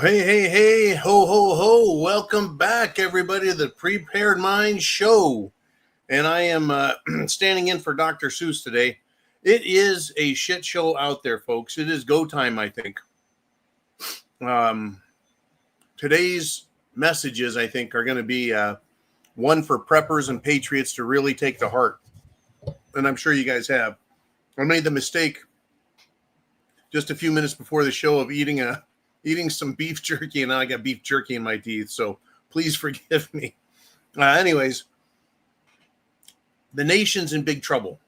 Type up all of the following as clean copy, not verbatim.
Hey, ho, ho, ho. Welcome back, everybody, to the Prepared Mind Show. And I am standing in for Dr. Seuss today. It is a shit show out there, folks. It is go time, I think. Today's messages, I think, are going to be one for preppers and patriots to really take to heart. And I'm sure you guys have. I made the mistake just a few minutes before the show of eating some beef jerky, and now I got beef jerky in my teeth, so please forgive me. Anyways, the nation's in big trouble.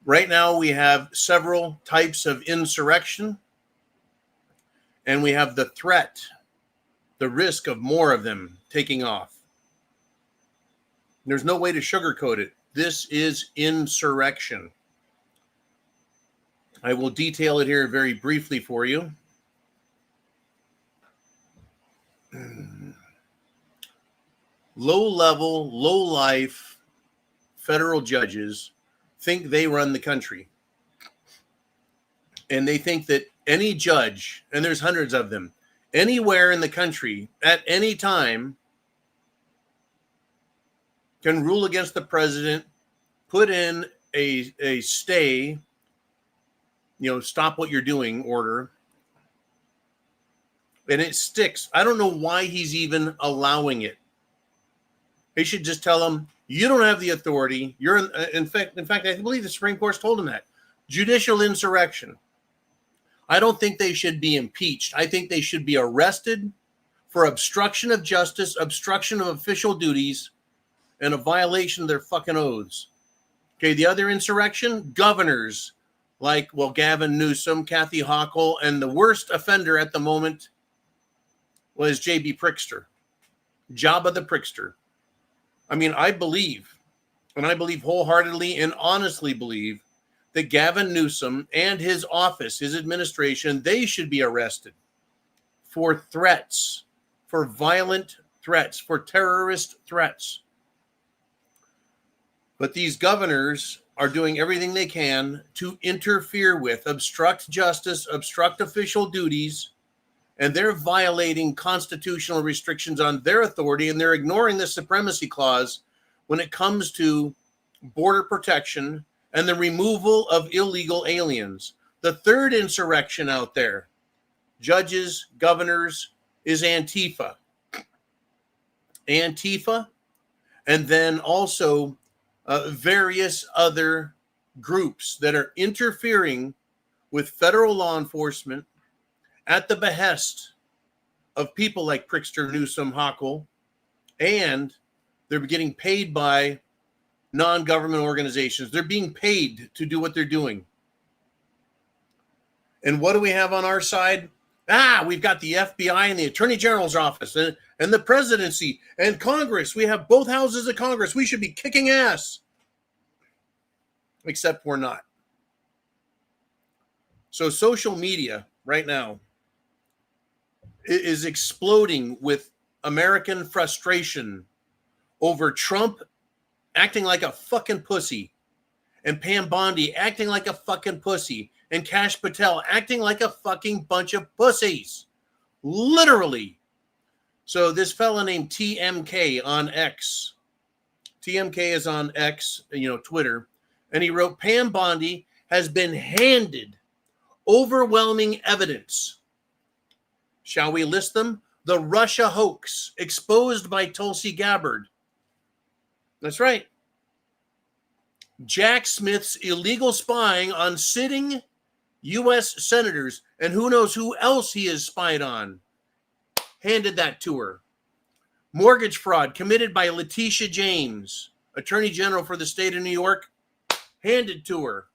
Right now, we have several types of insurrection, and we have the threat, the risk of more of them taking off. There's no way to sugarcoat it. This is insurrection. I will detail it here very briefly for you. Low-level, low-life federal judges think they run the country. And they think that any judge, and there's hundreds of them, anywhere in the country at any time can rule against the president, put in a stay, stop what you're doing order, and it sticks. I don't know why he's even allowing it. He should just tell him, you don't have the authority. You're in fact, I believe the Supreme Court's told him that. Judicial insurrection. I don't think they should be impeached. I think they should be arrested for obstruction of justice, obstruction of official duties, and a violation of their fucking oaths. Okay, the other insurrection, governors like, Gavin Newsom, Kathy Hochul, and the worst offender at the moment was J.B. Prickster, Jabba the Prickster. I mean, I believe wholeheartedly and honestly believe that Gavin Newsom and his office, his administration, they should be arrested for threats, for violent threats, for terrorist threats. But these governors are doing everything they can to interfere with, obstruct justice, obstruct official duties, and they're violating constitutional restrictions on their authority, and they're ignoring the supremacy clause when it comes to border protection and the removal of illegal aliens. The third insurrection out there, judges, governors, is Antifa. Antifa, and then also various other groups that are interfering with federal law enforcement at the behest of people like Prickster, Newsom, Hochul, and they're getting paid by non-government organizations. They're being paid to do what they're doing. And what do we have on our side? We've got the FBI and the Attorney General's office and the presidency and Congress. We have both houses of Congress. We should be kicking ass. Except we're not. So social media right now is exploding with American frustration over Trump acting like a fucking pussy, and Pam Bondi acting like a fucking pussy, and Kash Patel acting like a fucking bunch of pussies. Literally. So this fella named TMK on X. TMK is on X, Twitter. And he wrote, Pam Bondi has been handed overwhelming evidence. Shall we list them? The Russia hoax exposed by Tulsi Gabbard. That's right. Jack Smith's illegal spying on sitting U.S. senators, and who knows who else he has spied on. Handed that to her. Mortgage fraud committed by Letitia James, Attorney General for the state of New York. Handed to her.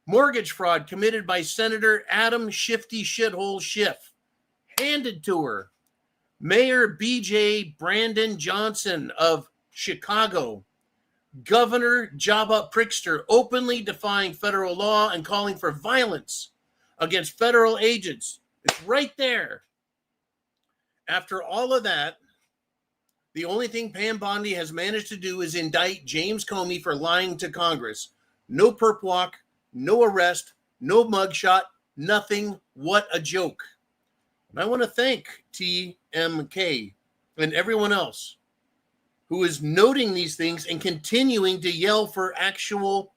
Mortgage fraud committed by Senator Adam Shifty Shithole Schiff. Handed to her. Mayor B.J. Brandon Johnson of Chicago. Governor Jabba Prickster openly defying federal law and calling for violence against federal agents. It's right there. After all of that, the only thing Pam Bondi has managed to do is indict James Comey for lying to Congress. No perp walk, no arrest, no mugshot, nothing. What a joke. I want to thank TMK and everyone else who is noting these things and continuing to yell for actual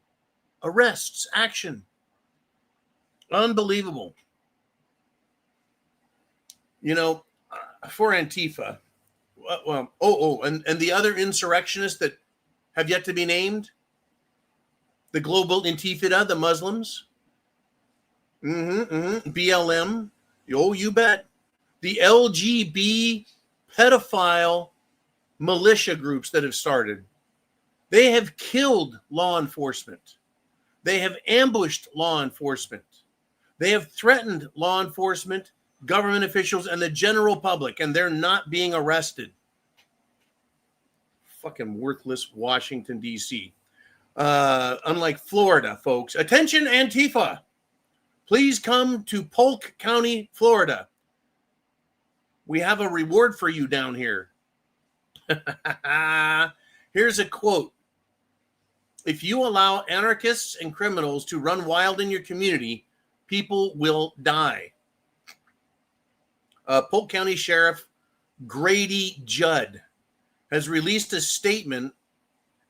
arrests, action. Unbelievable. You know, for Antifa, and the other insurrectionists that have yet to be named, the global Intifada, the Muslims, BLM, oh, you bet. The LGB pedophile militia groups that have started, they have killed law enforcement. They have ambushed law enforcement. They have threatened law enforcement, government officials, and the general public, and they're not being arrested. Fucking worthless Washington, D.C. Unlike Florida, folks. Attention, Antifa. Please come to Polk County, Florida. We have a reward for you down here. Here's a quote. If you allow anarchists and criminals to run wild in your community, people will die. Polk County Sheriff Grady Judd has released a statement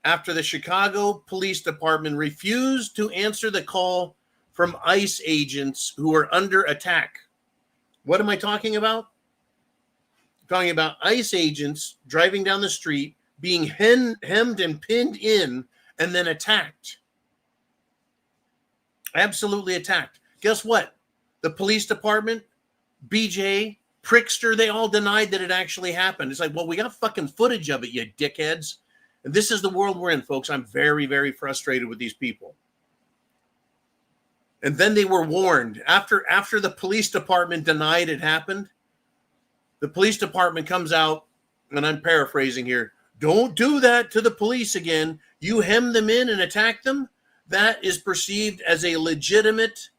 after the Chicago Police Department refused to answer the call from ICE agents who are under attack. What am I talking about? I'm talking about ICE agents driving down the street, being hemmed and pinned in, and then attacked. Absolutely attacked. Guess what? The police department, BJ, Prickster, they all denied that it actually happened. It's like, well, we got fucking footage of it, you dickheads. And this is the world we're in, folks. I'm very, very frustrated with these people. And then they were warned. After the police department denied it happened, the police department comes out, and I'm paraphrasing here, don't do that to the police again. You hem them in and attack them. That is perceived as a legitimate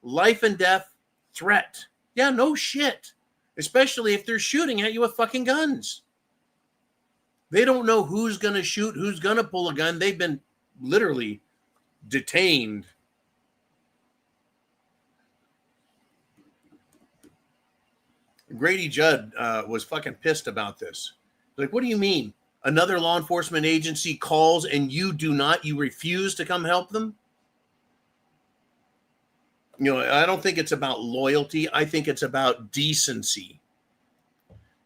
life and death threat. Yeah, no shit. Especially if they're shooting at you with fucking guns. They don't know who's going to shoot, who's going to pull a gun. They've been literally detained. Grady Judd was fucking pissed about this. Like, what do you mean? Another law enforcement agency calls and you refuse to come help them? You know, I don't think it's about loyalty. I think it's about decency.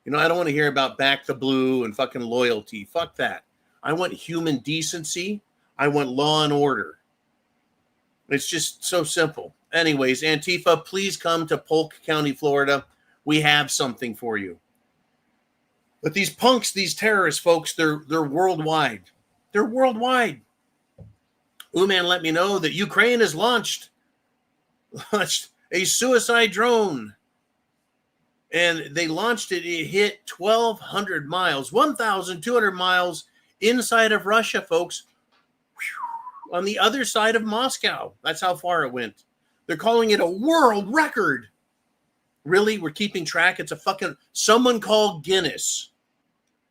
You know, I don't want to hear about back the blue and fucking loyalty. Fuck that. I want human decency. I want law and order. It's just so simple. Anyways, Antifa, please come to Polk County, Florida. We have something for you. But these punks, these terrorists, folks, they're worldwide. They're worldwide. Uman let me know that Ukraine has launched a suicide drone. And they launched it. It hit 1,200 miles, 1,200 miles inside of Russia, folks. Whew, on the other side of Moscow. That's how far it went. They're calling it a world record. Really? We're keeping track? It's a fucking... Someone called Guinness.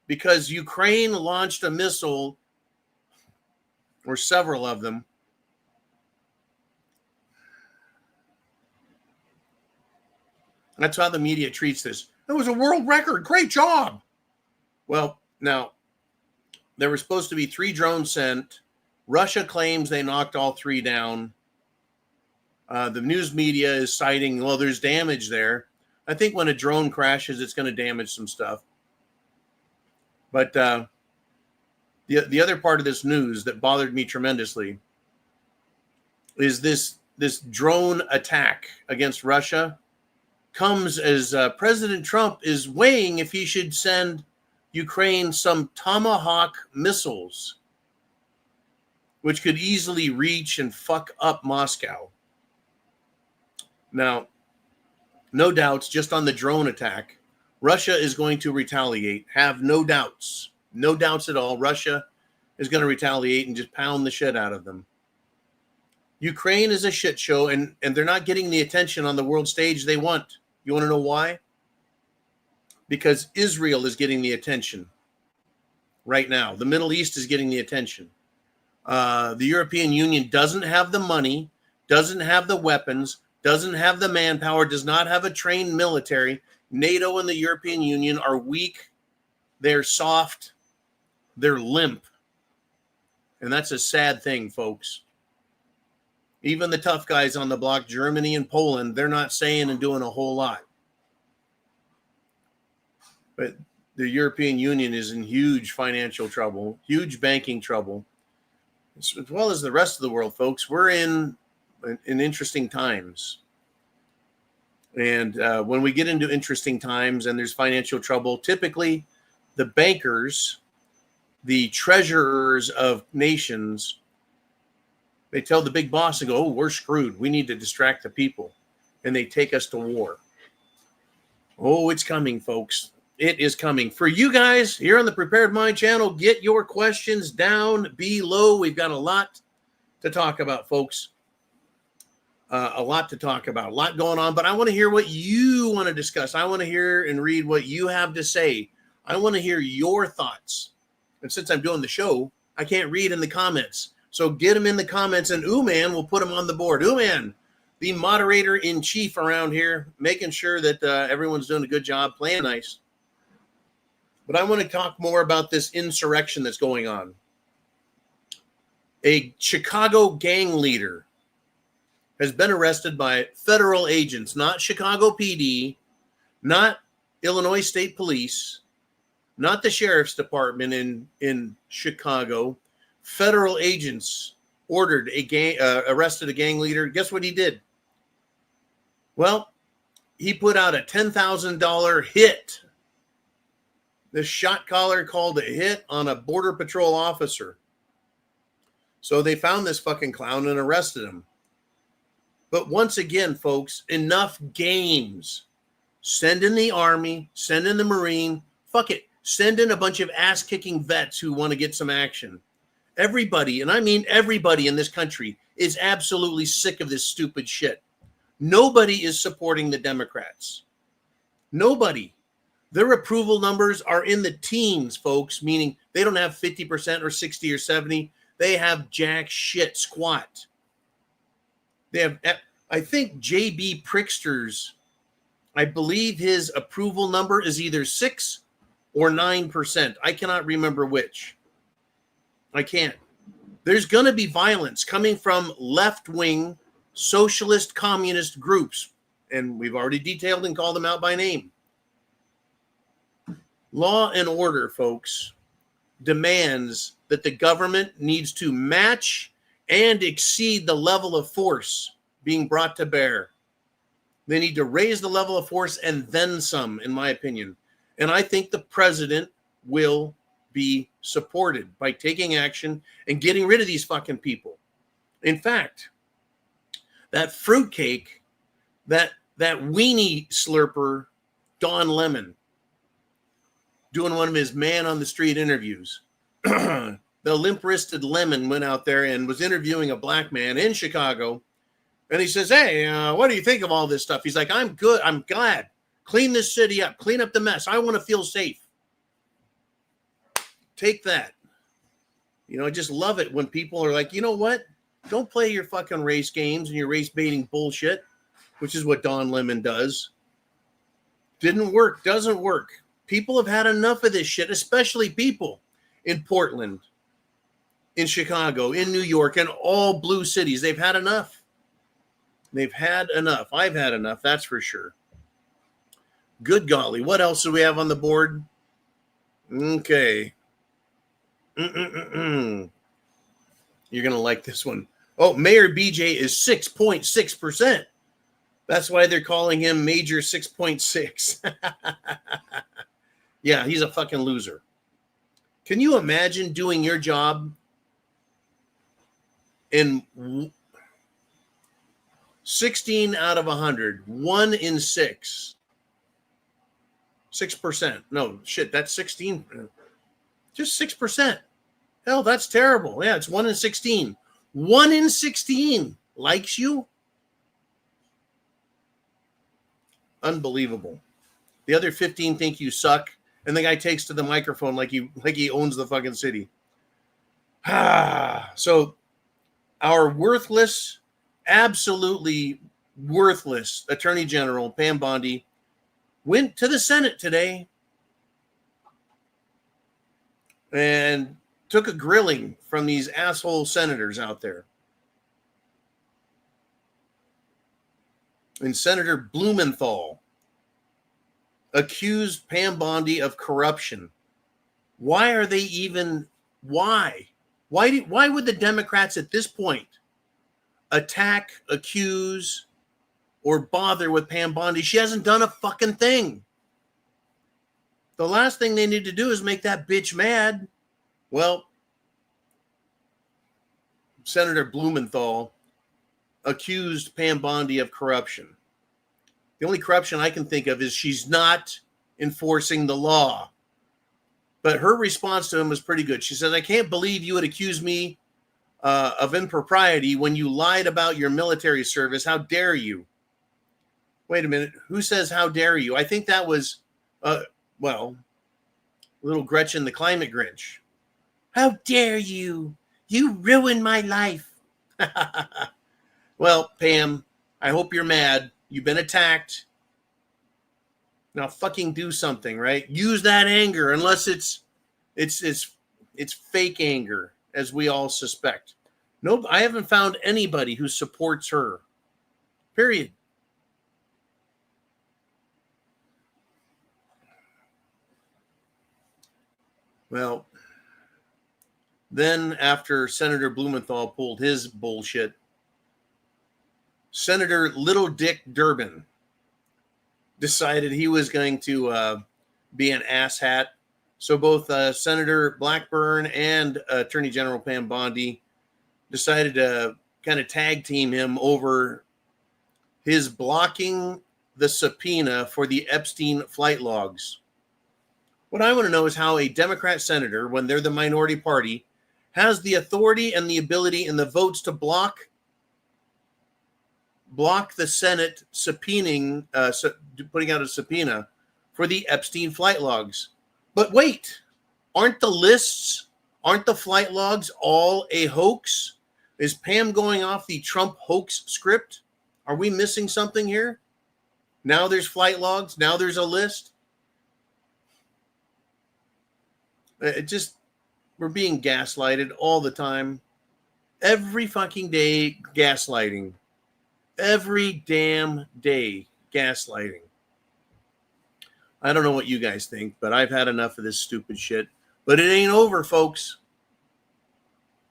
Because Ukraine launched a missile, or several of them. That's how the media treats this. It was a world record. Great job. Well, now, there were supposed to be 3 drones sent. Russia claims they knocked all 3 down. The news media is citing, well, there's damage there. I think when a drone crashes, it's going to damage some stuff. But the other part of this news that bothered me tremendously is this drone attack against Russia comes as President Trump is weighing if he should send Ukraine some Tomahawk missiles, which could easily reach and fuck up Moscow. Now, no doubts, just on the drone attack, Russia is going to retaliate. Have no doubts. No doubts at all. Russia is going to retaliate and just pound the shit out of them. Ukraine is a shit show, and they're not getting the attention on the world stage they want. You want to know why? Because Israel is getting the attention right now. The Middle East is getting the attention. The European Union doesn't have the money, doesn't have the weapons, doesn't have the manpower, does not have a trained military. NATO and the European Union are weak. They're soft. They're limp. And that's a sad thing, folks. Even the tough guys on the block, Germany and Poland, they're not saying and doing a whole lot. But the European Union is in huge financial trouble, huge banking trouble, as well as the rest of the world, folks. We're in interesting times. And when we get into interesting times and there's financial trouble, typically the bankers, the treasurers of nations, they tell the big boss and go, oh, we're screwed. We need to distract the people. And they take us to war. Oh, it's coming, folks. It is coming. For you guys here on the Prepared Mind channel, get your questions down below. We've got a lot to talk about, folks. A lot to talk about, a lot going on, but I want to hear what you want to discuss. I want to hear and read what you have to say. I want to hear your thoughts. And since I'm doing the show, I can't read in the comments. So get them in the comments, and Ooman will put them on the board. Ooman, the moderator in chief around here, making sure that everyone's doing a good job, playing nice. But I want to talk more about this insurrection that's going on. A Chicago gang leader has been arrested by federal agents, not Chicago PD, not Illinois State Police, not the Sheriff's Department in Chicago. Federal agents arrested a gang leader. Guess what he did? Well, he put out a $10,000 hit. This shot caller called a hit on a Border Patrol officer. So they found this fucking clown and arrested him. But once again, folks, enough games. Send in the Army, send in the Marine, fuck it. Send in a bunch of ass-kicking vets who want to get some action. Everybody, and I mean everybody in this country, is absolutely sick of this stupid shit. Nobody is supporting the Democrats. Nobody. Their approval numbers are in the teens, folks, meaning they don't have 50% or 60 or 70. They have jack shit squat. They have, I think JB Prickster's, I believe his approval number is either 6 or 9%. I cannot remember which. I can't. There's going to be violence coming from left-wing socialist communist groups. And we've already detailed and called them out by name. Law and order, folks, demands that the government needs to match and exceed the level of force being brought to bear. They need to raise the level of force and then some, in my opinion. And I think the president will be supported by taking action and getting rid of these fucking people. In fact, that fruitcake, that weenie slurper, Don Lemon, doing one of his man on the street interviews. The limp-wristed Lemon went out there and was interviewing a black man in Chicago. And he says, hey, what do you think of all this stuff? He's like, I'm good. I'm glad. Clean this city up. Clean up the mess. I want to feel safe. Take that. You know, I just love it when people are like, you know what? Don't play your fucking race games and your race baiting bullshit, which is what Don Lemon does. Didn't work. Doesn't work. People have had enough of this shit, especially people in Portland, in Chicago, in New York, and all blue cities. They've had enough. They've had enough. I've had enough, that's for sure. Good golly. What else do we have on the board? Okay. You're going to like this one. Oh, Mayor BJ is 6.6%. That's why they're calling him Major 6.6. Yeah, he's a fucking loser. Can you imagine doing your job in 16 out of 100, 1 in 6, 6%? No, shit, that's 16. Just 6%. Hell, that's terrible. Yeah, it's 1 in 16. 1 in 16 likes you? Unbelievable. The other 15 think you suck, and the guy takes to the microphone like he owns the fucking city. So our worthless, absolutely worthless Attorney General Pam Bondi went to the Senate today and took a grilling from these asshole senators out there. And Senator Blumenthal accused Pam Bondi of corruption. Why are they even, why? Why would the Democrats at this point attack, accuse, or bother with Pam Bondi? She hasn't done a fucking thing. The last thing they need to do is make that bitch mad. Well, Senator Blumenthal accused Pam Bondi of corruption. The only corruption I can think of is she's not enforcing the law. But her response to him was pretty good. She said, I can't believe you would accuse me of impropriety when you lied about your military service. How dare you? Wait a minute. Who says how dare you? I think that was, little Gretchen the Climate Grinch. How dare you? You ruined my life. Well, Pam, I hope you're mad. You've been attacked. Now fucking do something, right? Use that anger, unless it's fake anger, as we all suspect. Nope, I haven't found anybody who supports her. Period. Well, then after Senator Blumenthal pulled his bullshit, Senator Little Dick Durbin decided he was going to be an asshat. So both Senator Blackburn and Attorney General Pam Bondi decided to kind of tag team him over his blocking the subpoena for the Epstein flight logs. What I want to know is how a Democrat senator, when they're the minority party, has the authority and the ability and the votes to block the Senate subpoenaing, putting out a subpoena for the Epstein flight logs. But wait, aren't the flight logs all a hoax? Is Pam going off the Trump hoax script? Are we missing something here? Now there's flight logs. Now there's a list. We're being gaslighted all the time. Every fucking day, gaslighting. Every damn day, gaslighting. I don't know what you guys think, but I've had enough of this stupid shit. But it ain't over, folks.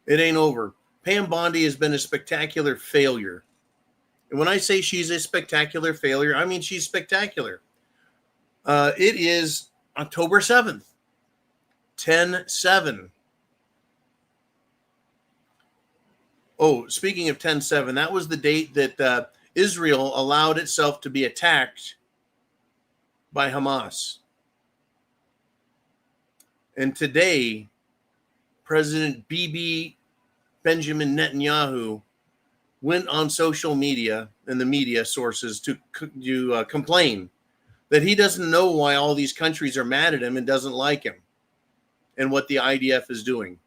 It ain't over. Pam Bondi has been a spectacular failure. And when I say she's a spectacular failure, I mean she's spectacular. It is October 7th, 10/7. Oh, speaking of 10/7, that was the date that Israel allowed itself to be attacked by Hamas. And today, President Bibi Benjamin Netanyahu went on social media and the media sources to complain that he doesn't know why all these countries are mad at him and doesn't like him and what the IDF is doing.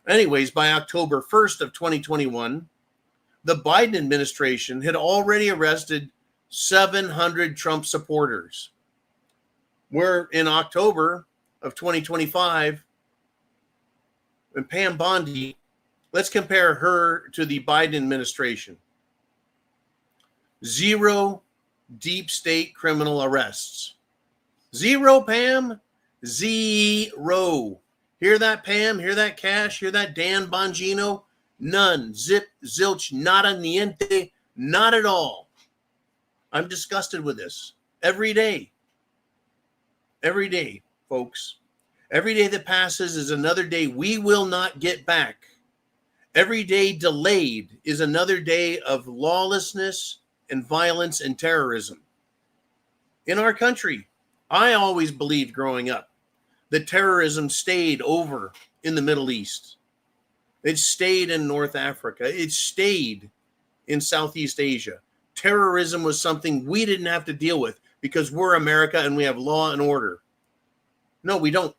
Anyways, by October 1st of 2021, the Biden administration had already arrested 700 Trump supporters. We're in October of 2025, and Pam Bondi, let's compare her to the Biden administration. 0 deep state criminal arrests. 0, Pam. 0. Hear that, Pam? Hear that, Cash? Hear that, Dan Bongino? None. Zip, zilch, nada, niente, not at all. I'm disgusted with this. Every day. Every day, folks. Every day that passes is another day we will not get back. Every day delayed is another day of lawlessness and violence and terrorism. In our country, I always believed growing up that terrorism stayed over in the Middle East. It stayed in North Africa. It stayed in Southeast Asia. Terrorism was something we didn't have to deal with because we're America and we have law and order. No, we don't.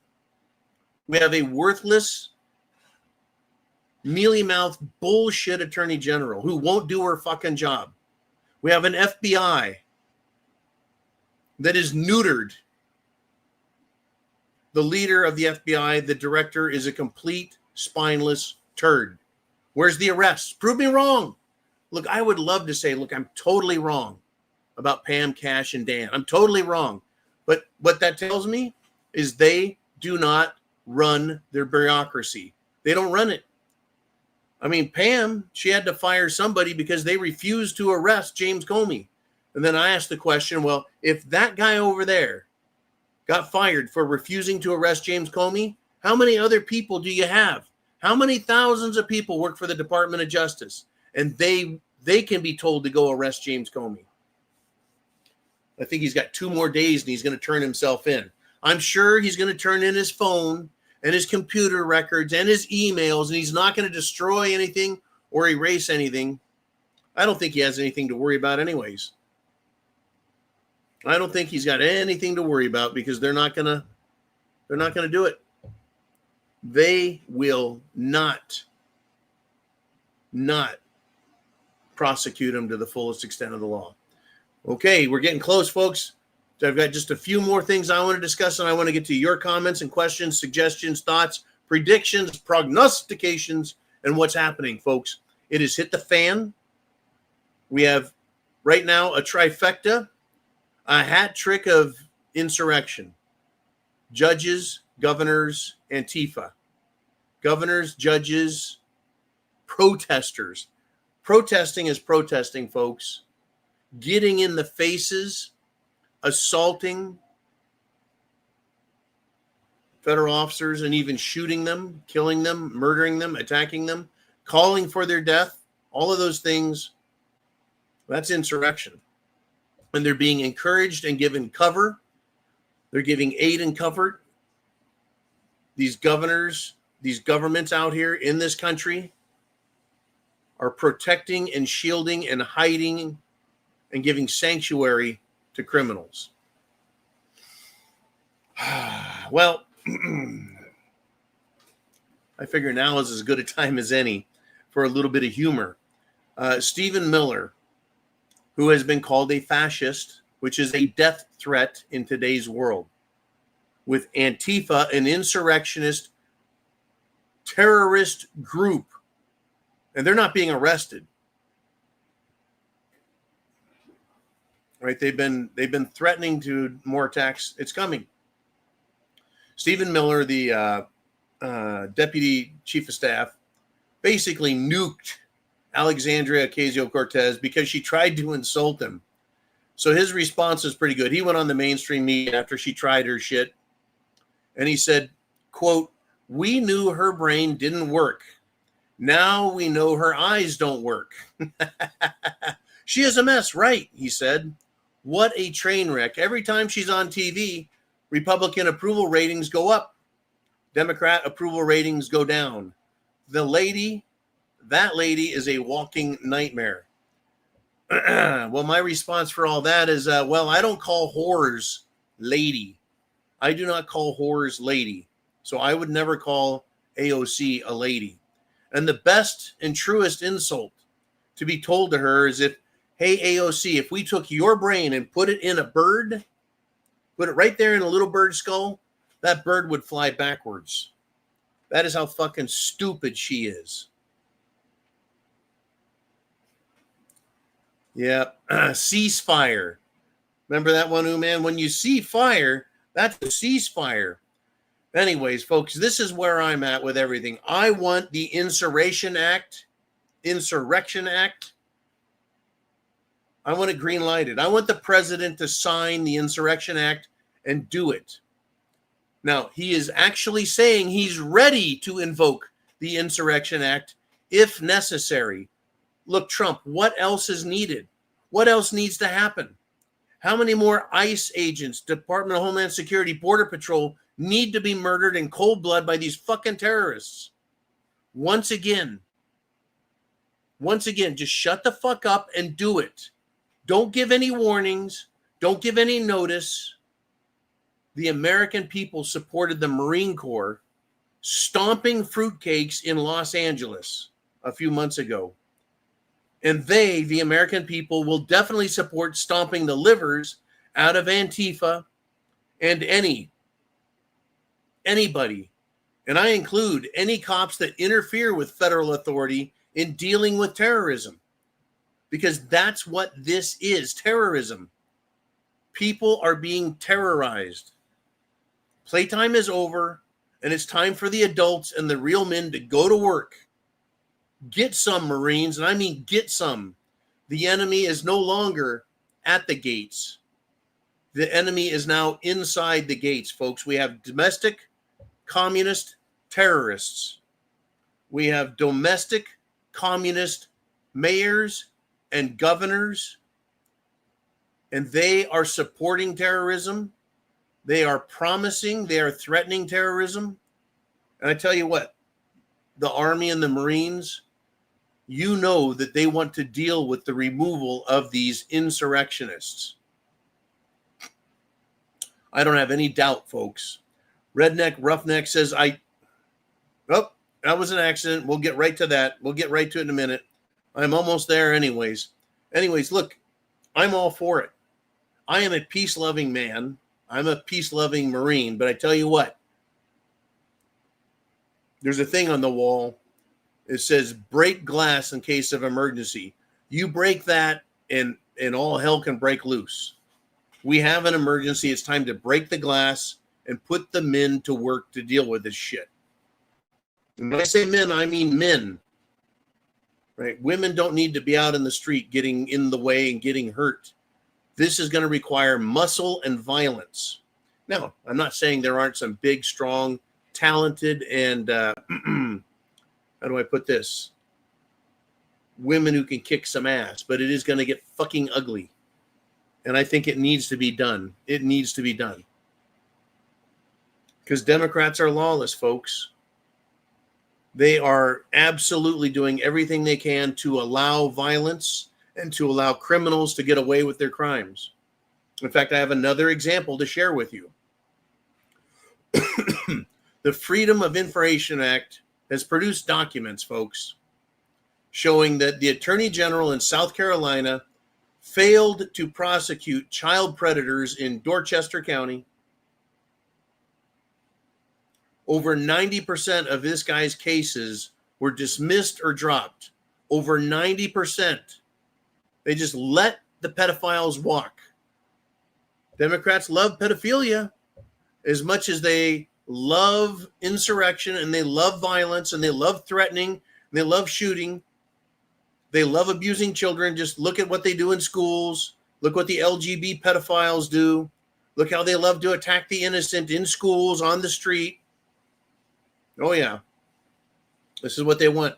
We have a worthless, mealy-mouthed bullshit attorney general who won't do her fucking job, We have an FBI that is neutered. The leader of the FBI, the director, is a complete spineless turd. Where's the arrest? Prove me wrong. Look, I would love to say, look, I'm totally wrong about Pam, Cash, and Dan. I'm totally wrong. But what that tells me is they do not run their bureaucracy. They don't run it. I mean, Pam, she had to fire somebody because they refused to arrest James Comey. And then I asked the question, well, if that guy over there got fired for refusing to arrest James Comey, how many other people do you have? How many thousands of people work for the Department of Justice? And they can be told to go arrest James Comey. I think he's got 2 more days and he's going to turn himself in. I'm sure he's going to turn in his phone and his computer records and his emails, and he's not going to destroy anything or erase anything. I don't think he has anything to worry about anyways. I don't think he's got anything to worry about because they're not going to do it. They will not prosecute him to the fullest extent of the law. Okay, we're getting close, folks. So I've got just a few more things I want to discuss, and I want to get to your comments and questions, suggestions, thoughts, predictions, prognostications, and what's happening, folks. It has hit the fan. We have right now a trifecta, a hat trick of insurrection. Judges, governors, Antifa. Governors, judges, protesters. Protesting is protesting, folks. Getting in the faces, assaulting federal officers and even shooting them, killing them, murdering them, attacking them, calling for their death, all of those things, that's insurrection. And they're being encouraged and given cover. They're giving aid and comfort. These governors, these governments out here in this country are protecting and shielding and hiding and giving sanctuary to criminals. Well, I figure now is as good a time as any for a little bit of humor. Stephen Miller, who has been called a fascist, which is a death threat in today's world, with Antifa, an insurrectionist terrorist group, and they're not being arrested. Right? They've been threatening to more attacks. It's coming. Stephen Miller, the deputy chief of staff, basically nuked Alexandria Ocasio-Cortez because she tried to insult him. So his response is pretty good. He went on the mainstream media after she tried her shit, and he said, quote, "We knew her brain didn't work. Now we know her eyes don't work." She is a mess, right? He said. What a train wreck. Every time she's on TV, Republican approval ratings go up. Democrat approval ratings go down. That lady is a walking nightmare. Well, my response for all that is, well, I don't call whores lady. I do not call whores lady. So I would never call AOC a lady. And the best and truest insult to be told to her is hey, AOC, if we took your brain and put it in a bird, put it right there in a little bird skull, that bird would fly backwards. That is how fucking stupid she is. Yeah. Ceasefire. Remember that one, man? When you see fire, that's a ceasefire. Anyways, folks, this is where I'm at with everything. I want the Insurrection Act. I want it green lighted. I want the president to sign the Insurrection Act and do it. Now, he is actually saying he's ready to invoke the Insurrection Act if necessary. Look, Trump, what else is needed? What else needs to happen? How many more ICE agents, Department of Homeland Security, Border Patrol need to be murdered in cold blood by these fucking terrorists? Once again, just shut the fuck up and do it. Don't give any warnings. Don't give any notice. The American people supported the Marine Corps stomping fruitcakes in Los Angeles a few months ago. And they, the American people, will definitely support stomping the livers out of Antifa and anybody. And I include any cops that interfere with federal authority in dealing with terrorism. Because that's what this is, terrorism. People are being terrorized. Playtime is over, and it's time for the adults and the real men to go to work. Get some, Marines, and I mean get some. The enemy is no longer at the gates. The enemy is now inside the gates, folks. We have domestic communist terrorists. We have domestic communist mayors and governors, and they are supporting terrorism. They are promising, they are threatening terrorism. And I tell you what, the Army and the Marines, you know that they want to deal with the removal of these insurrectionists. I don't have any doubt, folks. Redneck Roughneck says, that was an accident. We'll get right to that. We'll get right to it in a minute. I'm almost there anyways. Look, I'm all for it. I am a peace-loving man. I'm a peace-loving Marine. But I tell you what, there's a thing on the wall. It says, break glass in case of emergency. You break that and all hell can break loose. We have an emergency. It's time to break the glass and put the men to work to deal with this shit. And when I say men, I mean men. Right? Women don't need to be out in the street getting in the way and getting hurt. This is going to require muscle and violence. Now, I'm not saying there aren't some big, strong, talented, and how do I put this? Women who can kick some ass, but it is going to get fucking ugly. And I think it needs to be done. It needs to be done. Because Democrats are lawless, folks. They are absolutely doing everything they can to allow violence and to allow criminals to get away with their crimes. In fact, I have another example to share with you. The Freedom of Information Act has produced documents, folks, showing that the Attorney General in South Carolina failed to prosecute child predators in Dorchester County. Over 90% of this guy's cases were dismissed or dropped. Over 90%. They just let the pedophiles walk. Democrats love pedophilia as much as they love insurrection and they love violence and they love threatening and they love shooting. They love abusing children. Just look at what they do in schools. Look what the LGBT pedophiles do. Look how they love to attack the innocent in schools, on the street. Oh, yeah. This is what they want.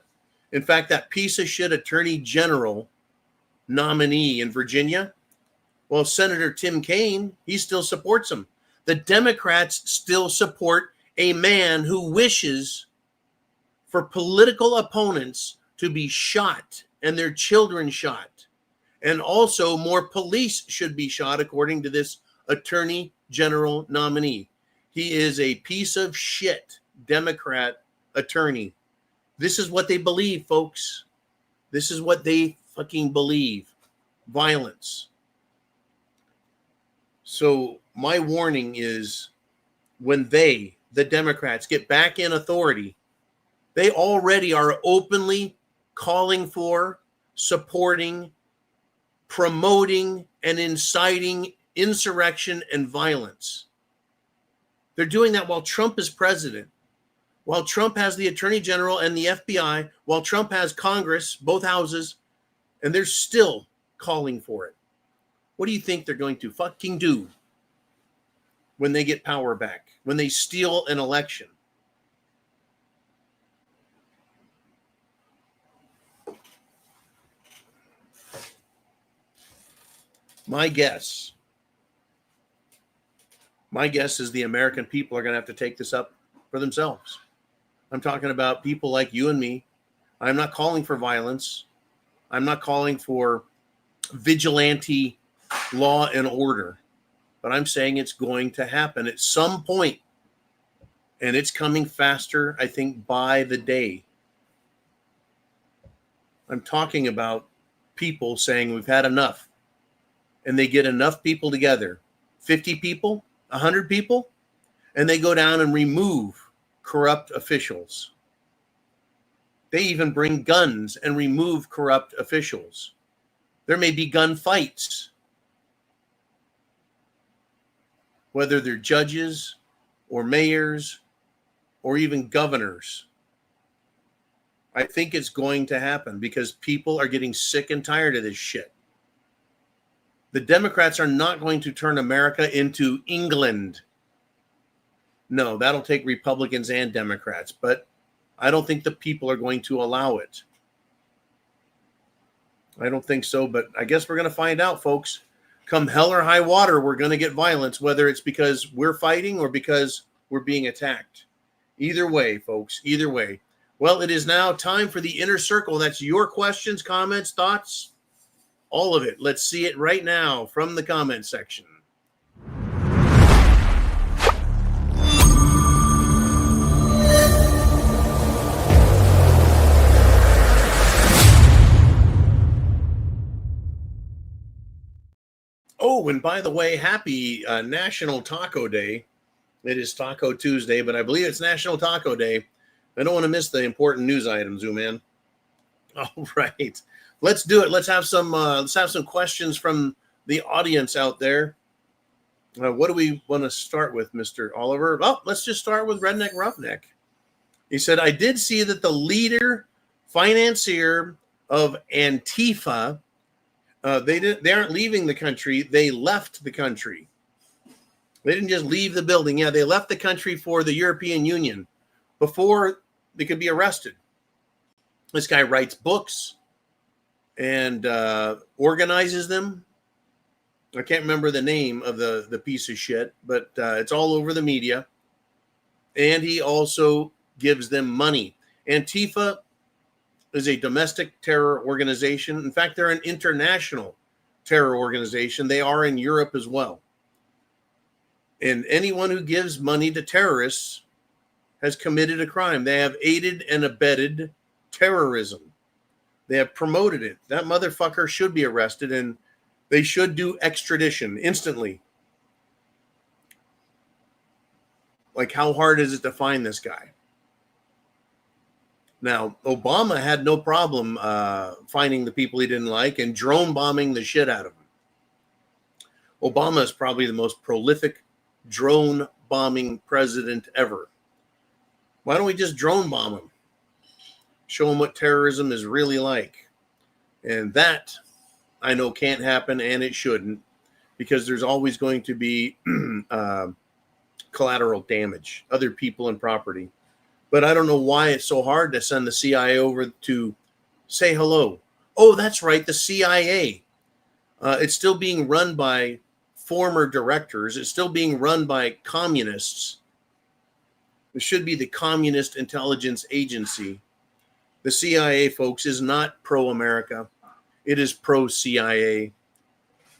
In fact, that piece of shit attorney general nominee in Virginia, well, Senator Tim Kaine, he still supports him. The Democrats still support a man who wishes for political opponents to be shot and their children shot. And also more police should be shot, according to this attorney general nominee. He is a piece of shit Democrat attorney. This is what they believe, folks. This is what they fucking believe. Violence. So my warning is, when they, the Democrats, get back in authority, they already are openly calling for, supporting, promoting, and inciting insurrection and violence. They're doing that while Trump is president, while Trump has the Attorney General and the FBI, while Trump has Congress, both houses, and they're still calling for it. What do you think they're going to fucking do when they get power back, when they steal an election? My guess is the American people are going to have to take this up for themselves. I'm talking about people like you and me. I'm not calling for violence. I'm not calling for vigilante law and order, but I'm saying it's going to happen at some point, and it's coming faster, I think, by the day. I'm talking about people saying we've had enough. And they get enough people together, 50 people, 100 people, and they go down and remove corrupt officials. They even bring guns and remove corrupt officials. There may be gun fights, whether they're judges or mayors or even governors. I think it's going to happen because people are getting sick and tired of this shit. The Democrats are not going to turn America into England. No, that'll take Republicans and Democrats, but I don't think the people are going to allow it. I don't think so, but I guess we're going to find out, folks. Come hell or high water, we're going to get violence, whether it's because we're fighting or because we're being attacked. Either way, folks, either way. Well, it is now time for the inner circle. That's your questions, comments, thoughts, all of it. Let's see it right now from the comment section. Oh, and by the way, happy National Taco Day. It is Taco Tuesday, but I believe it's National Taco Day. I don't want to miss the important news items, man. All right, let's do it. Let's have some questions from the audience out there. What do we want to start with, Mr. Oliver? Oh, let's just start with Redneck Roughneck. He said, I did see that the leader, financier of Antifa, they aren't leaving the country. They left the country. They didn't just leave the building. Yeah, they left the country for the European Union before they could be arrested. This guy writes books and organizes them. I can't remember the name of the piece of shit, but it's all over the media. And he also gives them money. Antifa is a domestic terror organization. In fact, they're an international terror organization. They are in Europe as well. And anyone who gives money to terrorists has committed a crime. They have aided and abetted terrorism. They have promoted it. That motherfucker should be arrested, and they should do extradition instantly. Like, how hard is it to find this guy? Now, Obama had no problem finding the people he didn't like and drone bombing the shit out of them. Obama is probably the most prolific drone bombing president ever. Why don't we just drone bomb him? Show him what terrorism is really like. And that, I know, can't happen, and it shouldn't, because there's always going to be collateral damage, other people and property. But I don't know why it's so hard to send the CIA over to say hello. Oh, that's right, the CIA. It's still being run by former directors. It's still being run by communists. It should be the Communist Intelligence Agency. The CIA, folks, is not pro-America. It is pro-CIA.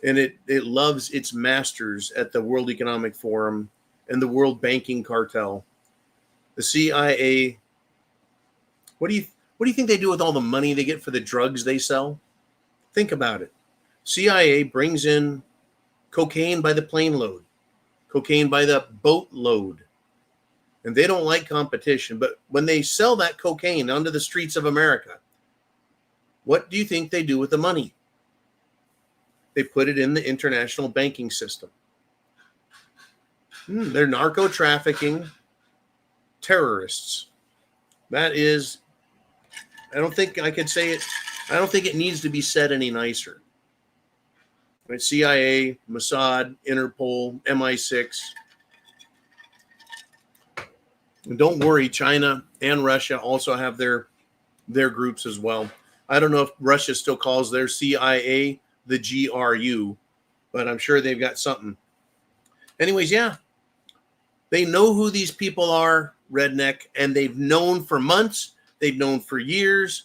And it loves its masters at the World Economic Forum and the World Banking Cartel. The CIA, what do you think they do with all the money they get for the drugs they sell? Think about it. CIA brings in cocaine by the plane load, cocaine by the boat load. And they don't like competition. But when they sell that cocaine onto the streets of America, what do you think they do with the money? They put it in the international banking system. They're narco-trafficking terrorists. That is, I don't think I could say it. I don't think it needs to be said any nicer. Right? CIA, Mossad, Interpol, MI6. And don't worry, China and Russia also have their groups as well. I don't know if Russia still calls their CIA the GRU, but I'm sure they've got something. Anyways, yeah. They know who these people are, Redneck, and they've known for months, they've known for years,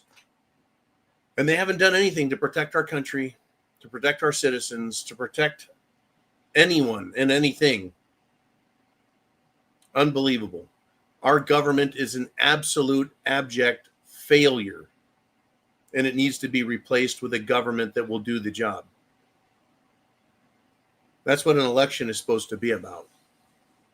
and they haven't done anything to protect our country, to protect our citizens, to protect anyone and anything. Unbelievable. Our government is an absolute abject failure. and it needs to be replaced with a government that will do the job. That's what an election is supposed to be about.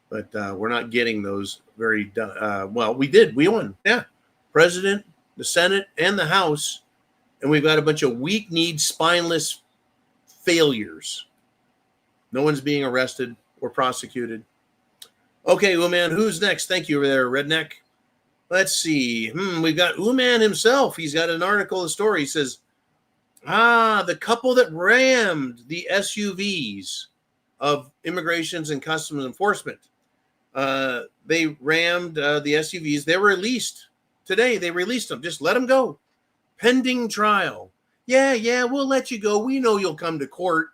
But we're not getting those very well. We did. We won. Yeah. President, the Senate, and the House. And we've got a bunch of weak-kneed, spineless failures. No one's being arrested or prosecuted. Okay, Uman, who's next? Thank you over there, Redneck. Let's see. We've got Uman himself. He's got an article, a story. He says, the couple that rammed the SUVs of Immigrations and Customs Enforcement. They rammed the SUVs. They were released today. They released them. Just let them go. Pending trial. Yeah, we'll let you go. We know you'll come to court.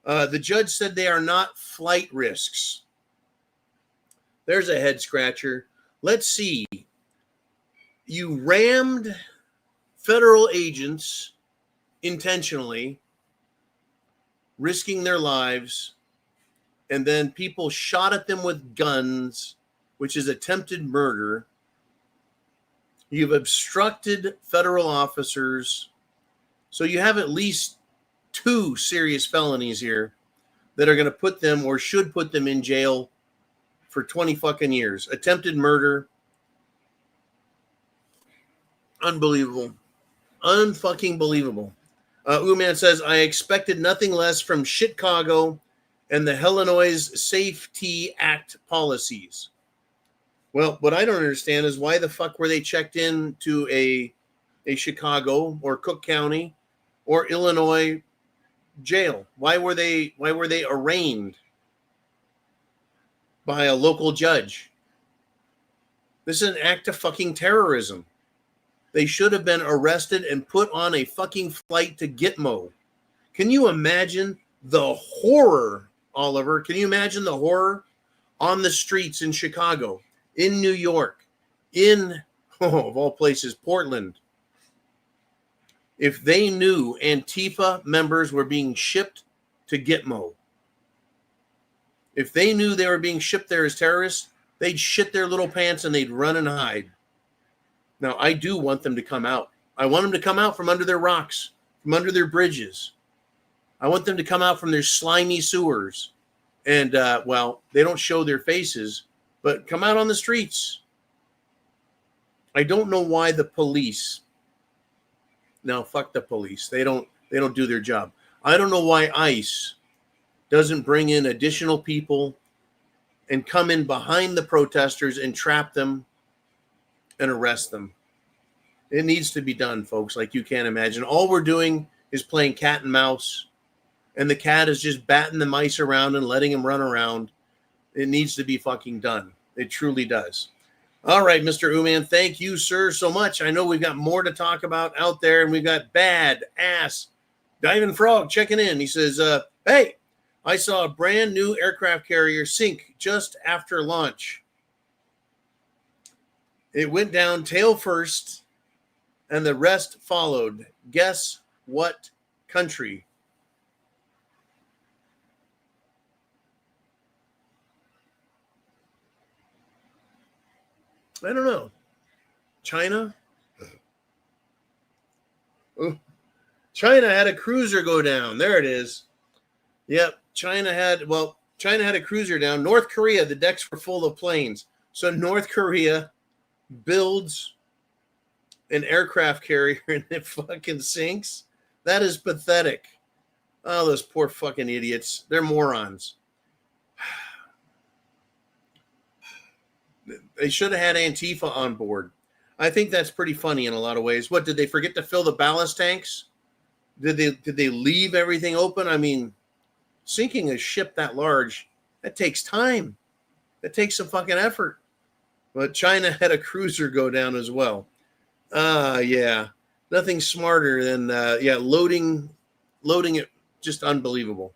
The judge said they are not flight risks. There's a head scratcher. Let's see. You rammed federal agents intentionally, risking their lives, and then people shot at them with guns, which is attempted murder. You've obstructed federal officers. So you have at least 2 serious felonies here that are going to put them or should put them in jail for 20 fucking years. Attempted murder. Unbelievable. Unfucking believable. Uman says, I expected nothing less from Chicago and the Illinois Safety Act policies. Well, what I don't understand is why the fuck were they checked in to a Chicago or Cook County or Illinois jail? Why were they arraigned by a local judge? This is an act of fucking terrorism. They should have been arrested and put on a fucking flight to Gitmo. Can you imagine the horror, Oliver? Can you imagine the horror on the streets in Chicago, in New York, in, of all places, Portland? If they knew Antifa members were being shipped to Gitmo, if they knew they were being shipped there as terrorists, they'd shit their little pants and they'd run and hide. Now, I do want them to come out. I want them to come out from under their rocks, from under their bridges. I want them to come out from their slimy sewers. And, they don't show their faces, but come out on the streets. I don't know why the police. No, fuck the police. They don't do their job. I don't know why ICE doesn't bring in additional people and come in behind the protesters and trap them and arrest them. It needs to be done, folks, like you can't imagine. All we're doing is playing cat and mouse, and the cat is just batting the mice around and letting them run around. It needs to be fucking done. It truly does. All right, Mr. Uman, thank you, sir, so much. I know we've got more to talk about out there, and we've got Bad Ass Diving Frog checking in. He says, hey, I saw a brand new aircraft carrier sink just after launch. It went down tail first, and the rest followed. Guess what country? I don't know. China? China had a cruiser go down. There it is. Yep. China had a cruiser down. North Korea, the decks were full of planes. So North Korea builds an aircraft carrier and it fucking sinks. That is pathetic. Oh, those poor fucking idiots. They're morons. They should have had Antifa on board. I think that's pretty funny in a lot of ways. What, did they forget to fill the ballast tanks? Did they leave everything open? I mean, sinking a ship that large, that takes time. That takes some fucking effort. But China had a cruiser go down as well. Yeah. Nothing smarter than, loading it. Just unbelievable.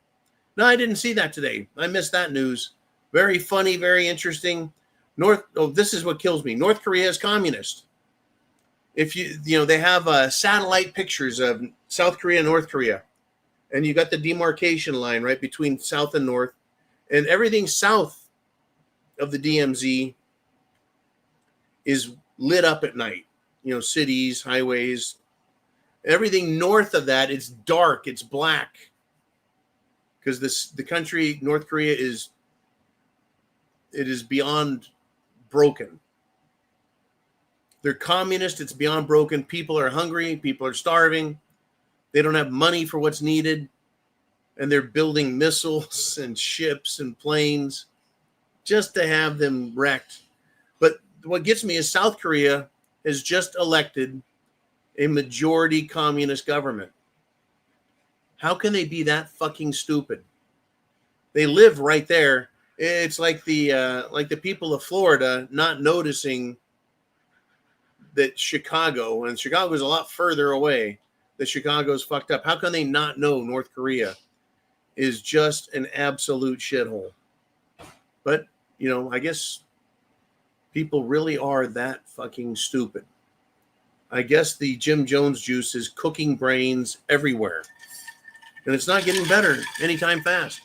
No, I didn't see that today. I missed that news. Very funny, very interesting. This is what kills me. North Korea is communist. If they have satellite pictures of South Korea and North Korea. And you got the demarcation line right between South and North. And everything south of the DMZ is lit up at night. Cities, highways, Everything north of that, it's dark, it's black. Because the country, North Korea, is beyond broken. They're communist, it's beyond broken. People are hungry, people are starving. They don't have money for what's needed. And they're building missiles and ships and planes just to have them wrecked. But what gets me is South Korea has just elected a majority communist government. How can they be that fucking stupid? They live right there. It's like the people of Florida not noticing that Chicago, and Chicago's a lot further away, that Chicago's fucked up. How can they not know North Korea is just an absolute shithole? But, I guess people really are that fucking stupid. I guess the Jim Jones juice is cooking brains everywhere. And it's not getting better anytime fast.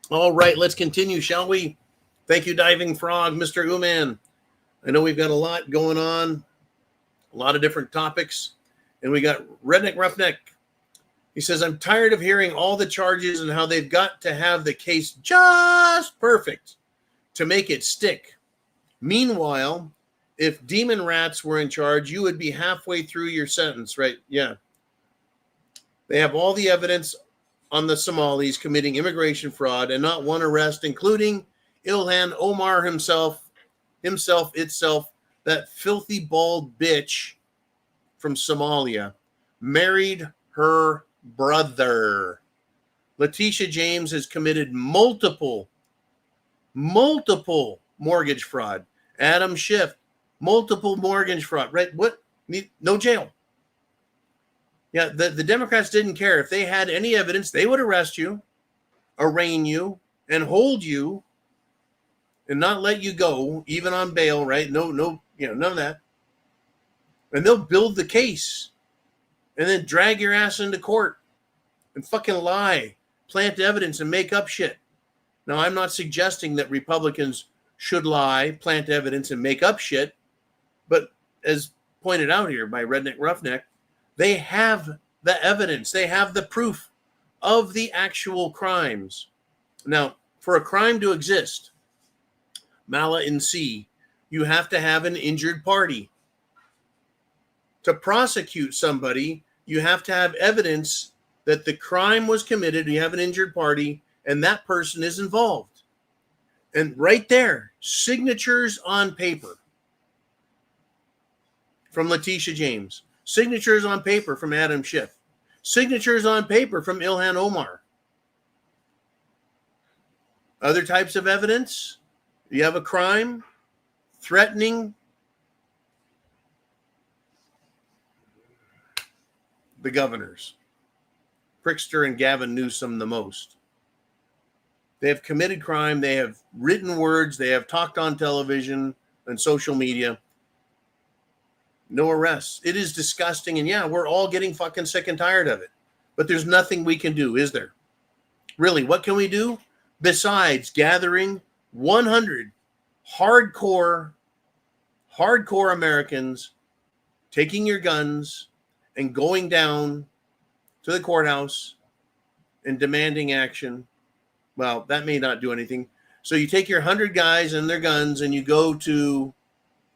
All right, let's continue, shall we? Thank you, Diving Frog, Mr. Uman. I know we've got a lot going on, a lot of different topics. And we got Redneck Roughneck. He says, I'm tired of hearing all the charges and how they've got to have the case just perfect to make it stick. Meanwhile, if demon rats were in charge, you would be halfway through your sentence, right? Yeah. They have all the evidence on the Somalis committing immigration fraud and not one arrest, including Ilhan Omar himself, that filthy bald bitch from Somalia, married her brother. Letitia James has committed multiple mortgage fraud. Adam Schiff, multiple mortgage fraud. Right? What? No jail. Yeah, the Democrats didn't care. If they had any evidence, they would arrest you, arraign you, and hold you, and not let you go, even on bail, right? No, none of that. And they'll build the case and then drag your ass into court and fucking lie, plant evidence, and make up shit. Now, I'm not suggesting that Republicans should lie, plant evidence, and make up shit. But as pointed out here by Redneck Roughneck, they have the evidence. They have the proof of the actual crimes. Now, for a crime to exist, mala in C, you have to have an injured party. To prosecute somebody, you have to have evidence that the crime was committed, you have an injured party, and that person is involved. And right there, signatures on paper from Letitia James, signatures on paper from Adam Schiff, signatures on paper from Ilhan Omar. Other types of evidence, you have a crime threatening the governors, Pritzker and Gavin Newsom the most. They have committed crime. They have written words. They have talked on television and social media. No arrests. It is disgusting. And yeah, we're all getting fucking sick and tired of it. But there's nothing we can do, is there? Really, what can we do? Besides gathering 100 hardcore Americans, taking your guns and going down to the courthouse and demanding action. Well, that may not do anything. So you take your 100 guys and their guns and you go to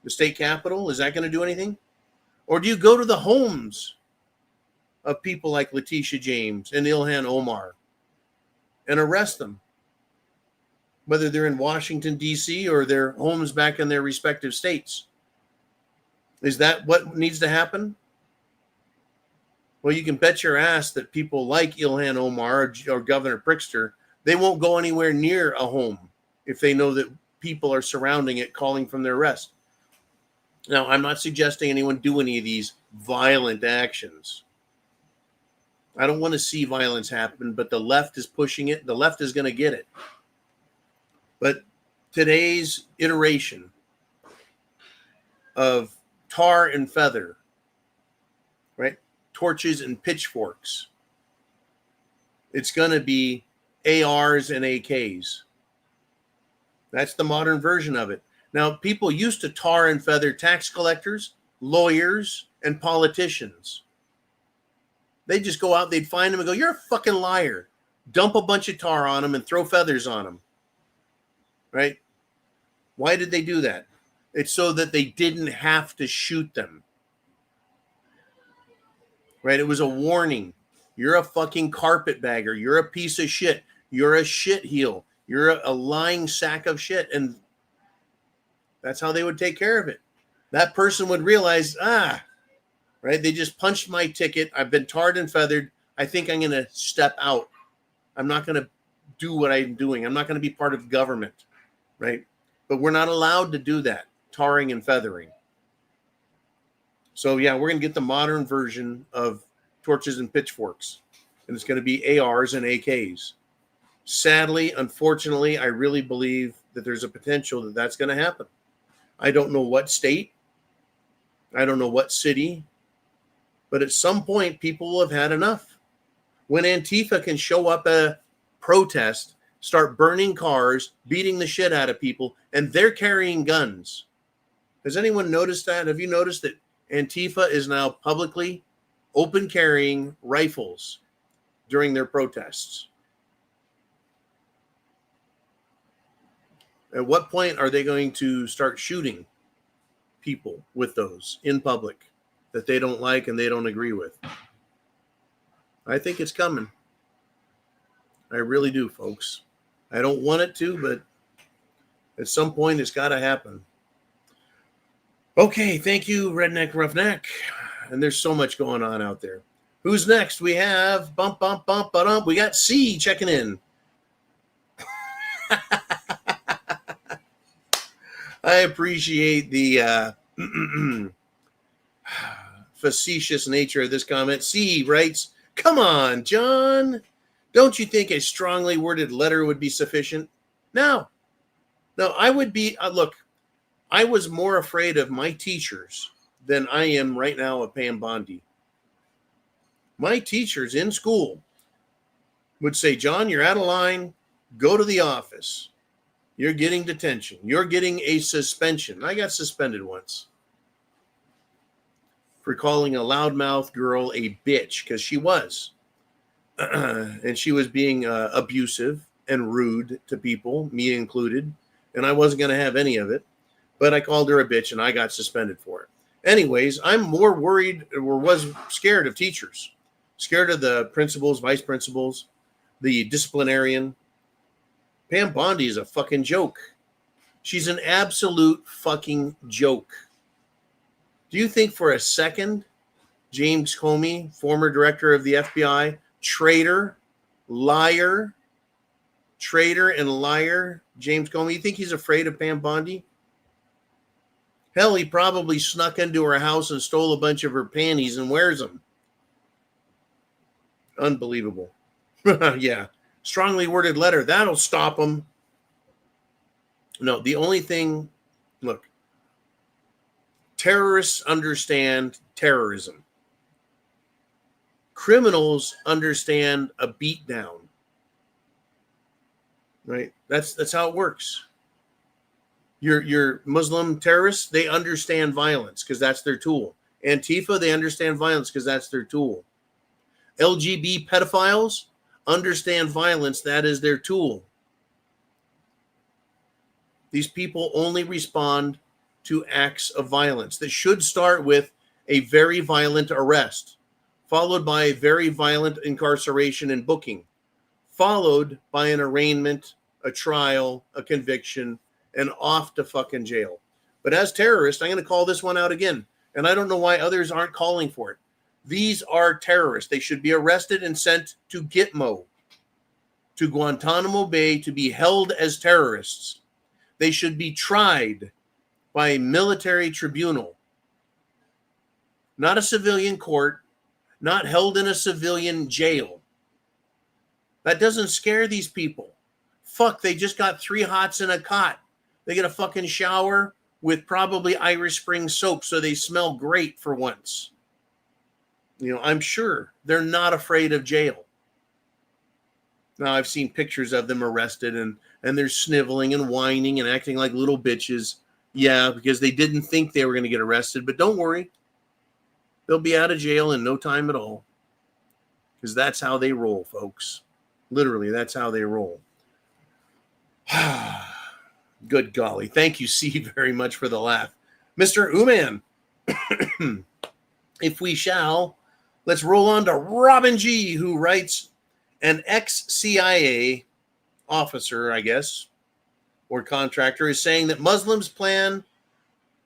the state capitol. Is that going to do anything? Or do you go to the homes of people like Letitia James and Ilhan Omar and arrest them? Whether they're in Washington, D.C. or their homes back in their respective states. Is that what needs to happen? Well, you can bet your ass that people like Ilhan Omar or Governor Pritzker, they won't go anywhere near a home if they know that people are surrounding it, calling from their arrest. Now, I'm not suggesting anyone do any of these violent actions. I don't want to see violence happen, but the left is pushing it. The left is going to get it. But today's iteration of tar and feather, right? Torches and pitchforks. It's going to be ARs and AKs. That's the modern version of it. Now, people used to tar and feather tax collectors, lawyers, and politicians. They'd just go out, they'd find him and go, "You're a fucking liar." Dump a bunch of tar on him and throw feathers on him. Right? Why did they do that? It's so that they didn't have to shoot them. Right? It was a warning. You're a fucking carpetbagger. You're a piece of shit. You're a shitheel. You're a lying sack of shit. And that's how they would take care of it. That person would realize, right? They just punched my ticket. I've been tarred and feathered. I think I'm going to step out. I'm not going to do what I'm doing. I'm not going to be part of government, right? But we're not allowed to do that, tarring and feathering. So, yeah, we're going to get the modern version of torches and pitchforks. And it's going to be ARs and AKs. Sadly, unfortunately, I really believe that there's a potential that that's going to happen. I don't know what state. I don't know what city. But at some point, people will have had enough. When Antifa can show up at a protest, start burning cars, beating the shit out of people, and they're carrying guns. Has anyone noticed that? Have you noticed that Antifa is now publicly open carrying rifles during their protests? At what point are they going to start shooting people with those in public that they don't like and they don't agree with? I think it's coming. I really do, folks. I don't want it to, but at some point it's got to happen. Okay, thank you, Redneck Roughneck. And there's so much going on out there. Who's next? We have bump, bump, bump, ba-dump. We got C checking in. I appreciate the facetious nature of this comment. C writes, "Come on, John. Don't you think a strongly worded letter would be sufficient?" No, I would be, look, I was more afraid of my teachers than I am right now of Pam Bondi. My teachers in school would say, "John, you're out of line. Go to the office. You're getting detention. You're getting a suspension." I got suspended once for calling a loudmouth girl a bitch, because she was. And she was being abusive and rude to people, me included. And I wasn't going to have any of it. But I called her a bitch and I got suspended for it. Anyways, I'm more worried, or was scared of teachers. Scared of the principals, vice principals, the disciplinarian. Pam Bondi is a fucking joke. She's an absolute fucking joke. Do you think for a second James Comey, former director of the FBI, traitor and liar, James Comey, you think he's afraid of Pam Bondi? Hell, he probably snuck into her house and stole a bunch of her panties and wears them. Unbelievable. Yeah. Strongly worded letter. That'll stop him. No, the only thing, look, terrorists understand terrorism. Criminals understand a beatdown. Right? That's how it works. Your Muslim terrorists, they understand violence because that's their tool. Antifa, they understand violence because that's their tool. LGBT pedophiles understand violence, that is their tool. These people only respond to acts of violence that should start with a very violent arrest, followed by a very violent incarceration and booking, followed by an arraignment, a trial, a conviction, and off to fucking jail. But as terrorists, I'm going to call this one out again, and I don't know why others aren't calling for it. These are terrorists. They should be arrested and sent to Gitmo, to Guantanamo Bay, to be held as terrorists. They should be tried by a military tribunal, not a civilian court, not held in a civilian jail. That doesn't scare these people. Fuck, they just got 3 hots in a cot. They get a fucking shower with probably Irish Spring soap so they smell great for once. You know, I'm sure they're not afraid of jail. Now, I've seen pictures of them arrested and they're sniveling and whining and acting like little bitches. Yeah, because they didn't think they were going to get arrested. But don't worry. They'll be out of jail in no time at all. because that's how they roll, folks. Literally, that's how they roll. Good golly. Thank you, C, very much for the laugh. Mr. Uman, if we shall, let's roll on to Robin G, who writes, an ex-CIA officer, I guess, or contractor is saying that Muslims plan,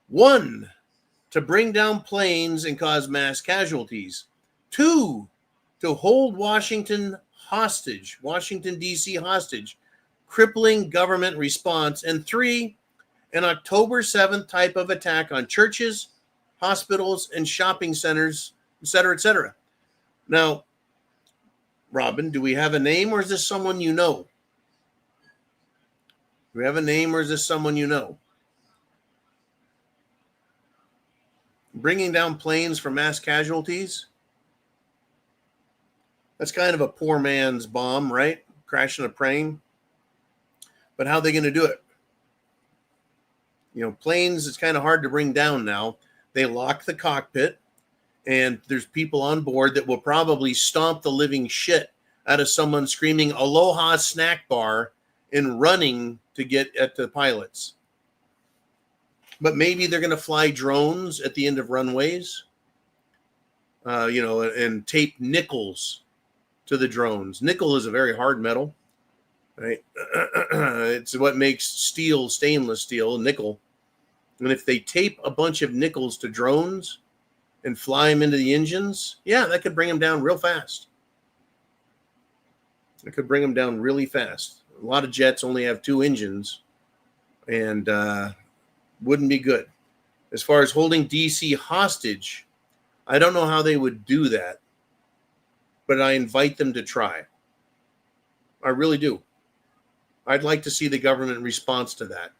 1, to bring down planes and cause mass casualties, 2, to hold Washington D.C. hostage, crippling government response, and 3, an October 7th type of attack on churches, hospitals, and shopping centers, etc., etc. Now, Robin, do we have a name, or is this someone you know? Do we have a name, or is this someone you know? Bringing down planes for mass casualties? That's kind of a poor man's bomb, right? Crashing a plane. But how are they going to do it? You know, planes, it's kind of hard to bring down now. They lock the cockpit, and there's people on board that will probably stomp the living shit out of someone screaming "Aloha snack bar" and running to get at the pilots. But maybe they're going to fly drones at the end of runways, and tape nickels to the drones. Nickel is a very hard metal, right? It's what makes steel, stainless steel, nickel. And if they tape a bunch of nickels to drones and fly them into the engines, yeah, that could bring them down real fast. It could bring them down really fast. A lot of jets only have 2 engines, and wouldn't be good. As far as holding DC hostage, I don't know how they would do that, but I invite them to try. I really do. I'd like to see the government response to that.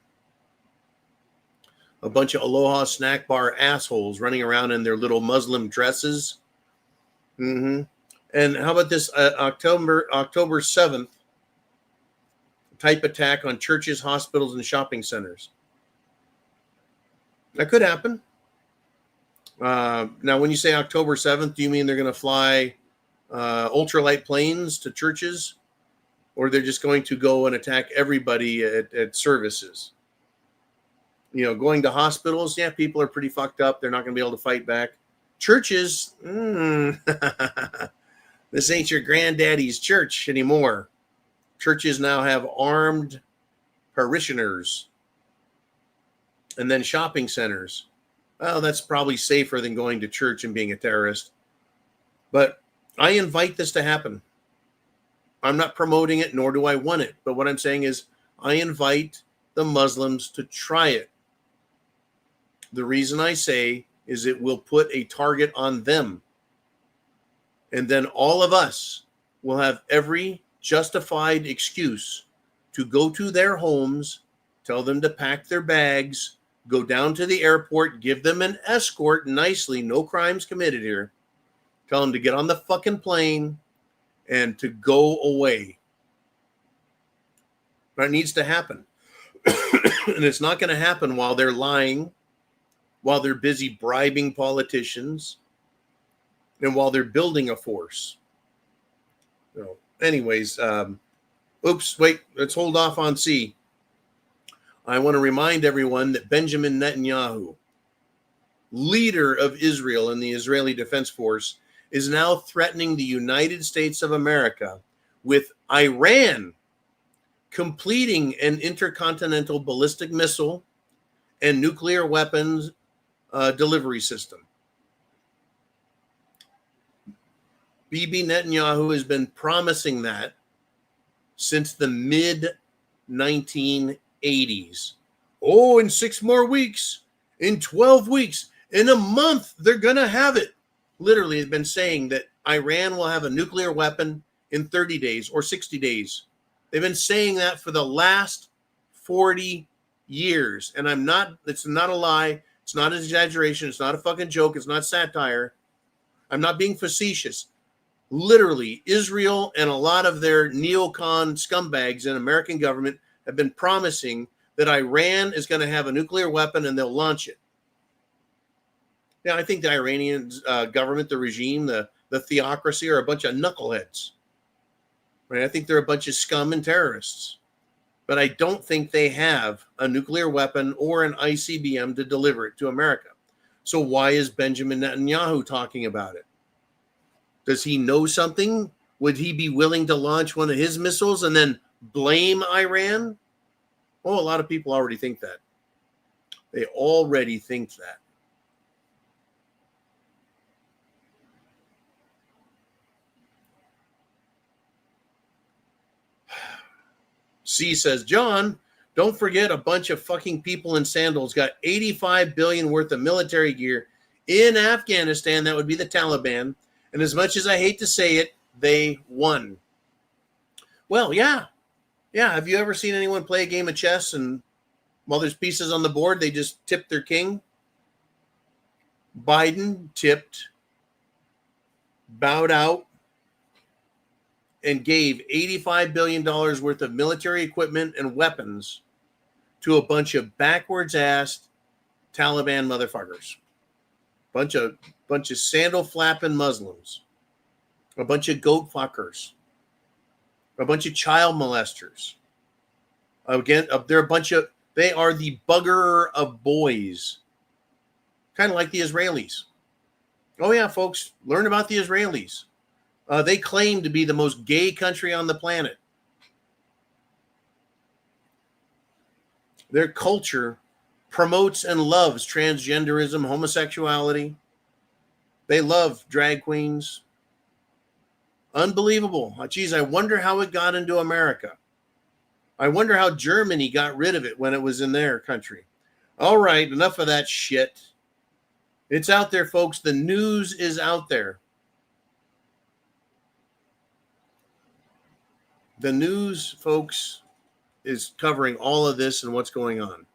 A bunch of Aloha snack bar assholes running around in their little Muslim dresses. And how about this October 7th type attack on churches, hospitals, and shopping centers? That could happen. Now, when you say October 7th, do you mean they're going to fly ultralight planes to churches? Or they're just going to go and attack everybody at services? You know, going to hospitals, yeah, people are pretty fucked up. They're not going to be able to fight back. Churches, this ain't your granddaddy's church anymore. Churches now have armed parishioners. And then shopping centers. Well, that's probably safer than going to church and being a terrorist. But I invite this to happen. I'm not promoting it, nor do I want it. But what I'm saying is I invite the Muslims to try it. The reason I say is it will put a target on them. And then all of us will have every justified excuse to go to their homes, tell them to pack their bags, go down to the airport, give them an escort nicely, no crimes committed here. Tell them to get on the fucking plane and to go away. That needs to happen. And it's not going to happen while they're lying, while they're busy bribing politicians, and while they're building a force. So, anyways, let's hold off on C. I want to remind everyone that Benjamin Netanyahu, leader of Israel and the Israeli Defense Force, is now threatening the United States of America with Iran completing an intercontinental ballistic missile and nuclear weapons delivery system. Bibi Netanyahu has been promising that since the mid-1980s. Oh, in 6 more weeks, in 12 weeks, in a month, they're going to have it. Literally, has been saying that Iran will have a nuclear weapon in 30 days or 60 days. They've been saying that for the last 40 years. And it's not a lie. It's not an exaggeration. It's not a fucking joke. It's not satire. I'm not being facetious. Literally, Israel and a lot of their neocon scumbags in American government have been promising that Iran is going to have a nuclear weapon and they'll launch it. Now, I think the Iranian government, the regime, the the theocracy are a bunch of knuckleheads. Right? I think they're a bunch of scum and terrorists. But I don't think they have a nuclear weapon or an ICBM to deliver it to America. So why is Benjamin Netanyahu talking about it? Does he know something? Would he be willing to launch one of his missiles and then blame Iran? Oh, a lot of people already think that. They already think that. C says, John, don't forget a bunch of fucking people in sandals got $85 billion worth of military gear in Afghanistan. That would be the Taliban. And as much as I hate to say it, they won. Well, yeah. Yeah. Have you ever seen anyone play a game of chess and while there's pieces on the board, they just tip their king? Biden tipped, bowed out, and gave $85 billion worth of military equipment and weapons to a bunch of backwards-assed Taliban motherfuckers. Bunch of sandal-flapping Muslims. A bunch of goat fuckers. A bunch of child molesters. Again, they are the bugger of boys. Kind of like the Israelis. Oh yeah, folks, learn about the Israelis. They claim to be the most gay country on the planet. Their culture promotes and loves transgenderism, homosexuality. They love drag queens. Unbelievable. Geez, I wonder how it got into America. I wonder how Germany got rid of it when it was in their country. All right, enough of that shit. It's out there, folks. The news is out there. The news, folks, is covering all of this and what's going on.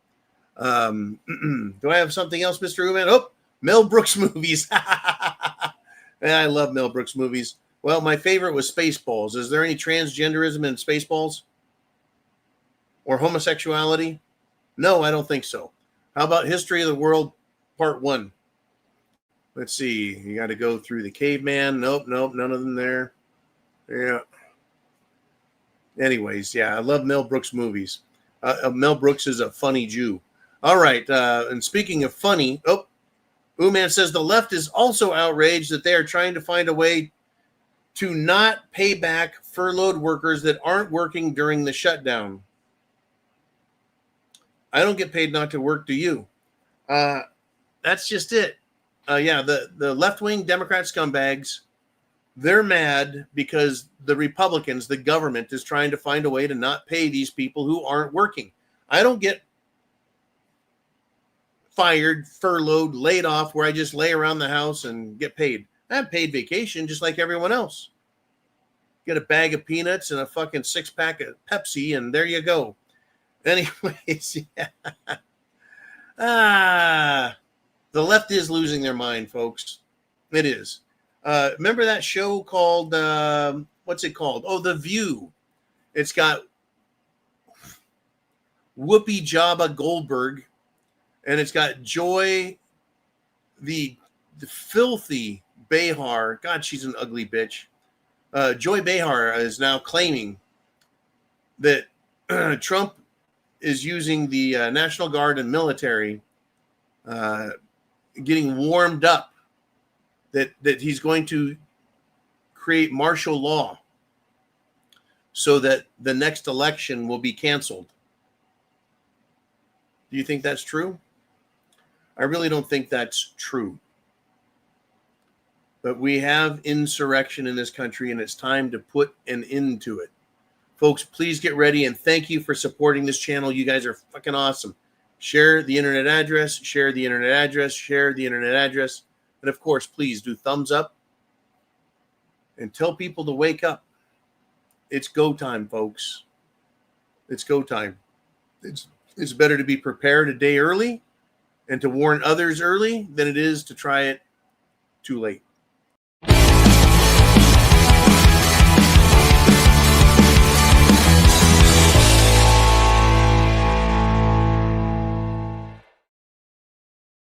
Do I have something else, Mr. Uman? Oh, Mel Brooks movies. I love Mel Brooks movies. Well, my favorite was Spaceballs. Is there any transgenderism in Spaceballs? Or homosexuality? No, I don't think so. How about History of the World Part 1? Let's see. You got to go through the caveman. Nope, none of them there. Yeah. Anyways, yeah, I love Mel Brooks movies. Mel Brooks is a funny Jew. All right, and speaking of funny, Uman says the left is also outraged that they are trying to find a way to not pay back furloughed workers that aren't working during the shutdown. I don't get paid not to work, do you? That's just it. Yeah, the left-wing Democrat scumbags, they're mad because the Republicans, the government, is trying to find a way to not pay these people who aren't working. I don't get fired, furloughed, laid off where I just lay around the house and get paid. I have paid vacation just like everyone else. Get a bag of peanuts and a fucking 6-pack of Pepsi, and there you go. Anyways, yeah. The left is losing their mind, folks. It is. Remember that show called, what's it called? Oh, The View. It's got Whoopi Jabba Goldberg, and it's got Joy, the filthy Behar. God, she's an ugly bitch. Joy Behar is now claiming that Trump is using the National Guard and military, getting warmed up, that he's going to create martial law so that the next election will be canceled. Do you think that's true? I really don't think that's true. But we have insurrection in this country, and it's time to put an end to it. Folks, please get ready, and thank you for supporting this channel. You guys are fucking awesome. Share the internet address, share the internet address, share the internet address. And of course, please do thumbs up and tell people to wake up. It's go time, folks. It's go time. It's better to be prepared a day early and to warn others early than it is to try it too late.